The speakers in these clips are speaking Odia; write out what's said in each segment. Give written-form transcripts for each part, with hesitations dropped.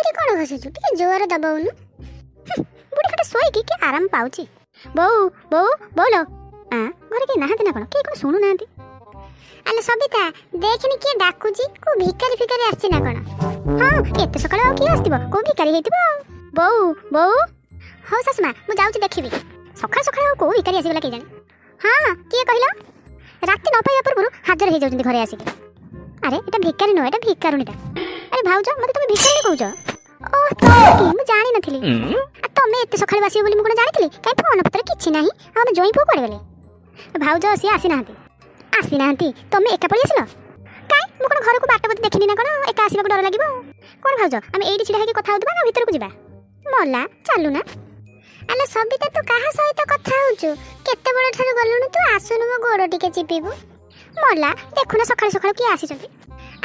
ଏଇଠି କ'ଣ ଘଷୁଛୁ? ଟିକେ ଜୋର ଦବଉନୁ। ବୁଢ଼ୀ ଖଟା ଶୋଇକି କି ଆରାମ ପାଉଛି। ବୋଉ ବୋଉ ବୋଉଲ ଘରେ କେହି ନାହାନ୍ତି ନା କ'ଣ? କେହି କ'ଣ ଶୁଣୁନାହାନ୍ତି? ଆଲୋ ସବିତା, ଦେଖିନି କିଏ ଡାକୁଛି? କୋଉ ଭିକାରୀ ଫିକାରୀ ଆସିଛି ନା କ'ଣ? ହଁ, ଏତେ ସକାଳେ ଆଉ କିଏ ଆସିଥିବ? କୋଉ ଭିକାରୀ ହେଇଥିବ ଆଉ। ବୋଉ ବୋଉ। ହଉ ଶାଶୁମା, ମୁଁ ଯାଉଛି ଦେଖିବି। ସକାଳୁ ସକାଳୁ ଆଉ କୋଉ ଭିକାରୀ ଆସିଗଲା କେଜାଣି? ହଁ, କିଏ କହିଲ? ରାତି ନ ପାଇବା ପୂର୍ବରୁ ହାଜର ହେଇଯାଉଛନ୍ତି ଘରେ ଆସିକି। ଆରେ ଏଟା ଭିକାରୀ ନୁହଁ, ଏଟା ଭିକାରୁଣିଟା। ଆରେ ଭାଉଜ, ମତେ ତମେ ଭିକାରୀ କହୁଛ? ଓହ, ତମେ ମୁଁ ଜାଣିନଥିଲି। ତମେ ଏତେ ସକାଳୁ ଆସିବ ବୋଲି ମୁଁ କ'ଣ ଜାଣିଥିଲି? କାହିଁ ଫୋନ ପତ୍ର କିଛି ନାହିଁ। ଆଉ ଆମ ଜଇଁ ପୁଅ କୁଆଡ଼େ ଗଲେ? ଭାଉଜ ସିଏ ଆସିନାହାନ୍ତି। ତମେ ଏକା ପଳେଇ ଆସିଲ? କାଇଁ, ମୁଁ କ'ଣ ଘରକୁ ବାଟ ବୋଧେ ଦେଖିନି ନା କ'ଣ? ଏକା ଆସିବାକୁ ଡର ଲାଗିବ। କ'ଣ ଭାଉଜ, ଆମେ ଏଇଠି ଛିଡ଼ା ହେଇକି କଥା ହେଉଥିବା ନା ଭିତରକୁ ଯିବା? ମଲା, ଚାଲୁନା। ଆଲୋ ସବିତା, ତୁ କାହା ସହିତ କଥା ହଉଛୁ? କେତେବେଳ ଠାରୁ ଗଲୁଣୁ? ତୁ ଆସୁନୁ, ମୋ ଗୋଡ଼ ଟିକେ ଚିପିବୁ। ମଲା, ଦେଖୁନ ସକାଳୁ ସକାଳୁ କିଏ ଆସିଛନ୍ତି?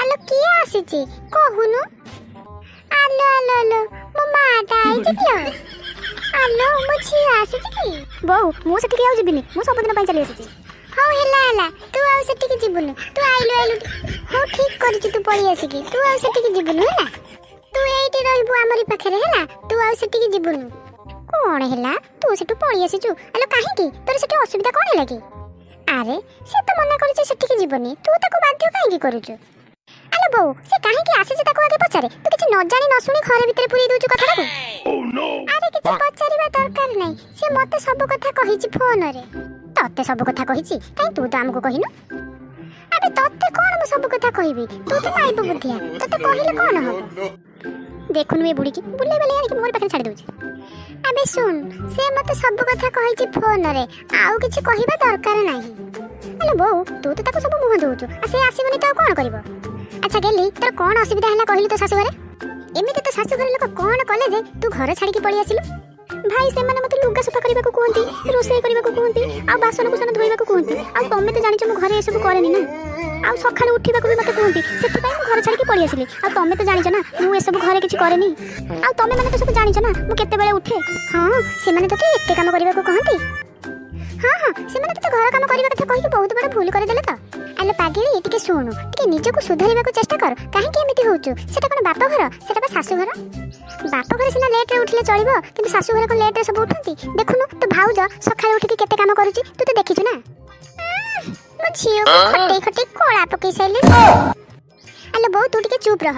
ଆଲୋ କିଏ ଆସିଛି କହୁନୁ? ଆଲୋ ଆଲୋ ଆଲୋ, ମୋ ମାଟା ଆଇଛି କି? ଆଲୋ, ମୋ ଝିଅ ଆସିଛି କି? ବୋଉ, ମୁଁ ସେଠିକି ଆଉ ଯିବିନି। ମୁଁ ସବୁଦିନ ପାଇଁ ଚାଲି ଆସିଛି। ହଉ ହେଲା, ତୁ ଆଉ ସେଠିକି ଯିବୁନୁ। ତୁ ଆଇଲୁ। ହଉ, ଠିକ୍ କରିଛୁ, ତୁ ପଳେଇ ଆସିକି। ତୁ ଆଉ ସେଠିକି ଯିବୁନୁ ହେଲା। ତୁ ଏଇଠି ରହିବୁ ଆମରି ପାଖରେ ହେଲା। ତୁ ଆଉ ସେଠିକି ଯିବୁନୁ। କ'ଣ ହେଲା? ତୁ ସେଠୁ ପଳେଇ ଆସିଛୁ? ଆଲୋ କାହିଁକି? ତୋର ସେଠି ଅସୁବିଧା କ'ଣ ହେଲା କି? ଆରେ ସେ ତ ମନା କରିଛି ସେଠିକି ଯିବନି। ତୁ ତାକୁ ବାଧ୍ୟ କାହିଁକି କରୁଛୁ? ଆଲୋ ବୋଉ, ସେ କାହିଁକି ଆସିଛି ତାକୁ ଆଗେ ପଚାରେ। ତୁ କିଛି ନ ଜାଣି ନ ଶୁଣି ଘର ଭିତରେ ପୁରେଇ ଦଉଛୁ କଥାଟାକୁ। ଆରେ କିଛି ପଚାରିବା ଦରକାର ନାହିଁ। ସେ ମତେ ସବୁ କଥା କହିଛି ଫୋନରେ। ତତେ ସବୁ କଥା କହିଛି? କାହିଁ ତୁ ତ ଆମକୁ କହିନୁ? ଆବେ ତତେ କ'ଣ ମୁଁ ସବୁ କଥା କହିବି? ତୁ ତ ମାଇପ ବୁଦ୍ଧିଆ। ତତେ କହିଲେ କ'ଣ ହବ? ଦେଖୁନୁ ଏ ବୁଢ଼ୀକି ବୁଲେଇ ବାଲେଇ ଆଣିକି ମୋରି ପାଖରେ ଛାଡ଼ି ଦଉଛି। ଆବେ ଶୁଣ, ସେ ମତେ ସବୁ କଥା କହିଛି ଫୋନରେ। ଆଉ କିଛି କହିବା ଦରକାର ନାହିଁ। ଆଲୋ ବୋଉ, ତୁ ତ ତାକୁ ସବୁ ମୁହଁ ଦଉଛୁ। ଆଉ ସେ ଆସିବନି ତ ଆଉ କ'ଣ କରିବ? ଆଚ୍ଛା ଗେଲି, ତୋର କ'ଣ ଅସୁବିଧା ହେଲା କହିଲୁ ତୋ ଶାଶୁ ଘରେ? ଏମିତି ତ ଶାଶୁ ଘର ଲୋକ କ'ଣ କଲେ ଯେ ତୁ ଘର ଛାଡ଼ିକି ପଳେଇ ଆସିଲୁ? ଭାଇ, ସେମାନେ ମତେ ଲୁଗା ସଫା କରିବାକୁ କୁହନ୍ତି, ରୋଷେଇ କରିବାକୁ କୁହନ୍ତି, ଆଉ ବାସନ କୁସନ ଧୋଇବାକୁ କୁହନ୍ତି। ଆଉ ତମେ ତ ଜାଣିଛ ମୁଁ ଘରେ ଏସବୁ କରେନି ନା। ଆଉ ସକାଳୁ ଉଠିବାକୁ ବି ମତେ କୁହନ୍ତି। ସେଥିପାଇଁ ମୁଁ ଘର ଛାଡ଼ିକି ପଳେଇ ଆସିଲି। ଆଉ ତମେ ତ ଜାଣିଛ ନା ମୁଁ ଏସବୁ ଘରେ କିଛି କରେନି। ଆଉ ତମେ ମାନେ ତ ସବୁ ଜାଣିଛ ନା ମୁଁ କେତେବେଳେ ଉଠେ। ହଁ, ସେମାନେ ତତେ ଏତେ କାମ କରିବାକୁ କହନ୍ତି? ହଁ, ସେମାନେ ତତେ ଘର କାମ କରିବା କଥା କହିକି ବହୁତ ବଡ଼ ଭୁଲ କରିଦେଲେ ତ। ଆଲୋ ପାଗିଳି, ଟିକେ ଶୁଣୁ, ଟିକେ ନିଜକୁ ସୁଧାରିବାକୁ ଚେଷ୍ଟା କର। କାହିଁକି ଏମିତି ହଉଛୁ? ସେଟା କ'ଣ ବାପ ଘର? ସେଟା ବା ଶାଶୁ ଘର। ବାପ ଘରେ ସିନା ଲେଟ୍ରେ ଉଠିଲେ ଚଳିବ, କିନ୍ତୁ ଶାଶୁ ଘରେ କ'ଣ ଲେଟ୍ରେ ସବୁ ଉଠନ୍ତି? ଦେଖୁନୁ ତୋ ଭାଉଜ ସକାଳୁ ଉଠିକି କେତେ କାମ କରୁଛି, ତୁ ତ ଦେଖିଛୁ ନା। ମୋ ଝିଅକୁ ଖଟେଇ କଳା ପକେଇ ସାରିଲେଣି। ଆଲୋ ବୋଉ, ତୁ ଟିକେ ଚୁପ୍ ରହ।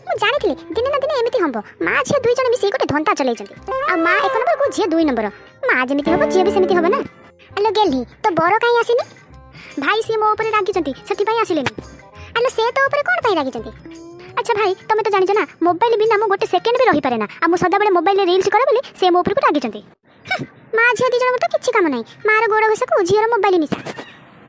ମୁଁ ଜାଣିଥିଲି ଦିନେ ନା ଦିନେ ଏମିତି ହବ। ମା ଝିଅ ଦୁଇ ଜଣ ମିଶିକି ଗୋଟେ ଧନ୍ତା ଚଲେଇଛନ୍ତି। ଆଉ ମା 1 ନମ୍ବରକୁ ଝିଅ 2 ନମ୍ବର। ମା ଯେମିତି ହବ ଝିଅ ବି ସେମିତି ହବ ନା। ଆଲୋ ଗେଲି, ତୋ ବର କାହିଁ ଆସିନି? ଭାଇ, ସିଏ ମୋ ଉପରେ ରାଗିଛନ୍ତି, ସେଥିପାଇଁ ଆସିଲେନି। ଆଲୋ ସେ ତୋ ଉପରେ କ'ଣ ପାଇଁ ରାଗିଛନ୍ତି? ଆଚ୍ଛା ଭାଇ, ତମେ ତ ଜାଣିଛ ନା ମୋବାଇଲ ବିନା ମୁଁ ଗୋଟେ ସେକେଣ୍ଡ ବି ରହିପାରେ ନା। ଆଉ ମୁଁ ସଦାବେଳେ ମୋବାଇଲରେ ରିଲ୍ସ କରେ ବୋଲି ସେ ମୋ ଉପରକୁ ରାଗିଛନ୍ତି। ମା ଝିଅ 2 ଜଣଙ୍କର ତ କିଛି କାମ ନାହିଁ। ମାର ଗୋଡ଼ ଘଷାକୁ ଝିଅର ମୋବାଇଲ ନିଶା।